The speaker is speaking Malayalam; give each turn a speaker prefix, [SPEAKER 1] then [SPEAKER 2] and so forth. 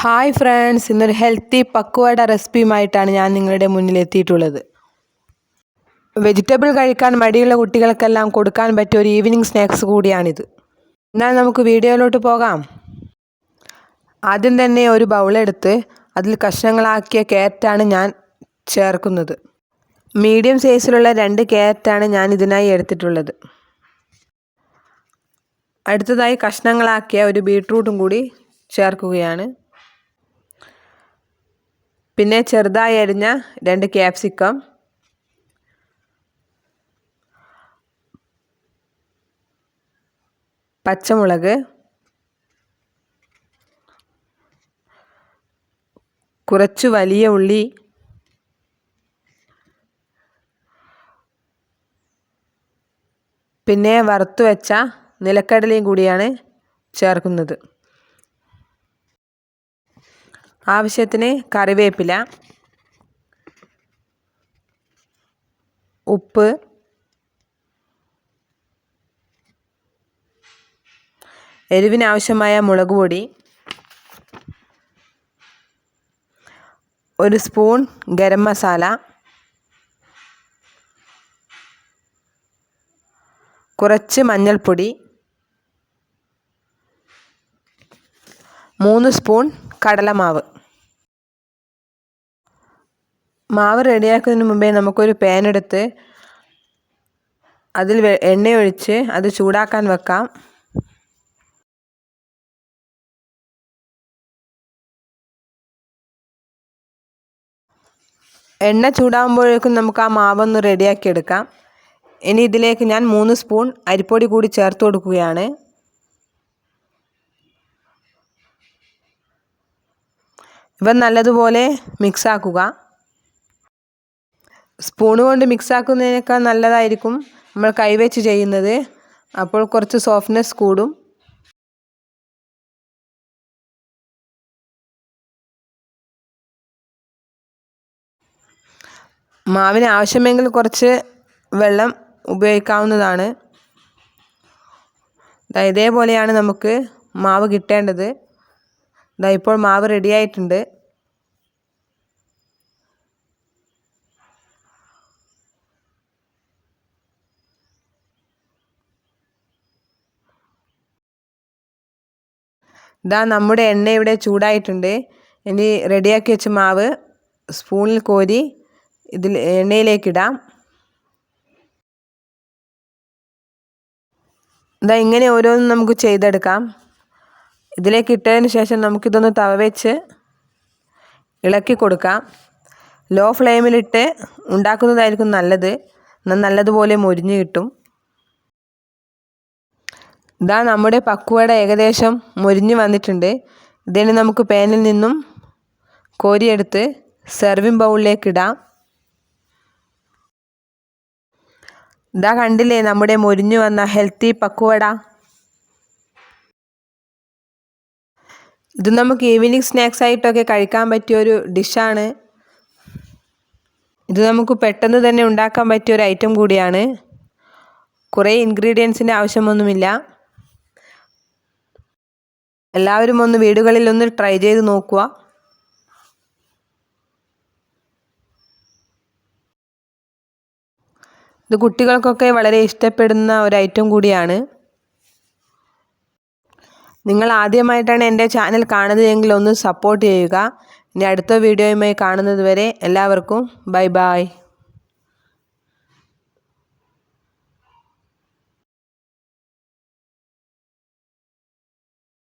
[SPEAKER 1] ഹായ് ഫ്രണ്ട്സ്, ഇന്നൊരു ഹെൽത്തി പക്വട റെസിപ്പിയുമായിട്ടാണ് ഞാൻ നിങ്ങളുടെ മുന്നിൽ എത്തിയിട്ടുള്ളത്. വെജിറ്റബിൾ കഴിക്കാൻ മടിയുള്ള കുട്ടികൾക്കെല്ലാം കൊടുക്കാൻ പറ്റിയ ഒരു ഈവനിങ് സ്നാക്സ് കൂടിയാണിത്. എന്നാൽ നമുക്ക് വീഡിയോയിലോട്ട് പോകാം. ആദ്യം തന്നെ ഒരു ബൗളെടുത്ത് അതിൽ കഷ്ണങ്ങളാക്കിയ ക്യാരറ്റാണ് ഞാൻ ചേർക്കുന്നത്. മീഡിയം സൈസിലുള്ള 2 ക്യാരറ്റാണ് ഞാൻ ഇതിനായി എടുത്തിട്ടുള്ളത്. അടുത്തതായി കഷ്ണങ്ങളാക്കിയ ഒരു ബീട്രൂട്ടും കൂടി ചേർക്കുകയാണ്. പിന്നെ ചെറുതായി അരിഞ്ഞ 2 ക്യാപ്സിക്കം, പച്ചമുളക്, കുറച്ച് വലിയ ഉള്ളി, പിന്നെ വറുത്തു വെച്ച നിലക്കടലയും കൂടിയാണ് ചേർക്കുന്നത്. ആവശ്യത്തിന് കറിവേപ്പില, ഉപ്പ്, എരിവിനാവശ്യമായ മുളക് പൊടി, 1 സ്പൂൺ ഗരം മസാല, കുറച്ച് മഞ്ഞൾപ്പൊടി, 3 സ്പൂൺ കടലമാവ്. മാവ് റെഡിയാക്കുന്നതിന് മുമ്പേ നമുക്കൊരു പാൻ എടുത്ത് അതിൽ എണ്ണയൊഴിച്ച് അത് ചൂടാക്കാൻ വെക്കാം. എണ്ണ ചൂടാകുമ്പോഴേക്കും നമുക്ക് ആ മാവൊന്ന് റെഡിയാക്കി എടുക്കാം. ഇനി ഇതിലേക്ക് ഞാൻ 3 സ്പൂൺ അരിപ്പൊടി കൂടി ചേർത്ത് കൊടുക്കുകയാണ്. ഇവ നല്ലതുപോലെ മിക്സാക്കുക. സ്പൂൺ കൊണ്ട് മിക്സാക്കുന്നതിനേക്കാൾ നല്ലതായിരിക്കും നമ്മൾ കൈവച്ച് ചെയ്യുന്നത്. അപ്പോൾ കുറച്ച് സോഫ്റ്റ്നെസ് കൂടും. മാവിന് ആവശ്യമെങ്കിൽ കുറച്ച് വെള്ളം ഉപയോഗിക്കാവുന്നതാണ്. ഇതേപോലെയാണ് നമുക്ക് മാവ് കിട്ടേണ്ടത്. ഇപ്പോൾ മാവ് റെഡിയായിട്ടുണ്ട്. നമ്മുടെ എണ്ണ ഇവിടെ ചൂടായിട്ടുണ്ട്. ഇനി റെഡിയാക്കി വെച്ച മാവ് സ്പൂണിൽ കോരി ഇതിൽ എണ്ണയിലേക്കിടാം. ഇങ്ങനെ ഓരോന്നും നമുക്ക് ചെയ്തെടുക്കാം. ഇതിലേക്ക് ഇട്ടതിന് ശേഷം നമുക്കിതൊന്ന് തവ വെച്ച് ഇളക്കി കൊടുക്കാം. ലോ ഫ്ലെയിമിലിട്ട് ഉണ്ടാക്കുന്നതായിരിക്കും നല്ലത്. നല്ലതുപോലെ മൊരിഞ്ഞ് കിട്ടും. നമ്മുടെ പക്വട ഏകദേശം മൊരിഞ്ഞ് വന്നിട്ടുണ്ട്. ഇതിന് നമുക്ക് പാനിൽ നിന്നും കോരിയെടുത്ത് സെർവിങ് ബൗളിലേക്ക് ഇടാം. കണ്ടില്ലേ നമ്മുടെ മൊരിഞ്ഞു വന്ന ഹെൽത്തി പക്വട. ഇത് നമുക്ക് ഈവനിങ് സ്നാക്സ് ആയിട്ടൊക്കെ കഴിക്കാൻ പറ്റിയൊരു ഡിഷാണ്. ഇത് നമുക്ക് പെട്ടെന്ന് തന്നെ ഉണ്ടാക്കാൻ പറ്റിയൊരു ഐറ്റം കൂടിയാണ്. കുറേ ഇൻഗ്രീഡിയൻസിൻ്റെ ആവശ്യമൊന്നുമില്ല. എല്ലാവരും ഒന്ന് വീടുകളിൽ ഒന്ന് ട്രൈ ചെയ്ത് നോക്കുക. ഇത് കുട്ടികൾക്കൊക്കെ വളരെ ഇഷ്ടപ്പെടുന്ന ഒരു ഐറ്റം കൂടിയാണ്. നിങ്ങൾ ആദ്യമായിട്ടാണ് എൻ്റെ ചാനൽ കാണുന്നതെങ്കിൽ ഒന്ന് സപ്പോർട്ട് ചെയ്യുക. ഇനി അടുത്ത വീഡിയോയുമായി കാണുന്നത് വരെ എല്ലാവർക്കും ബൈ ബൈ.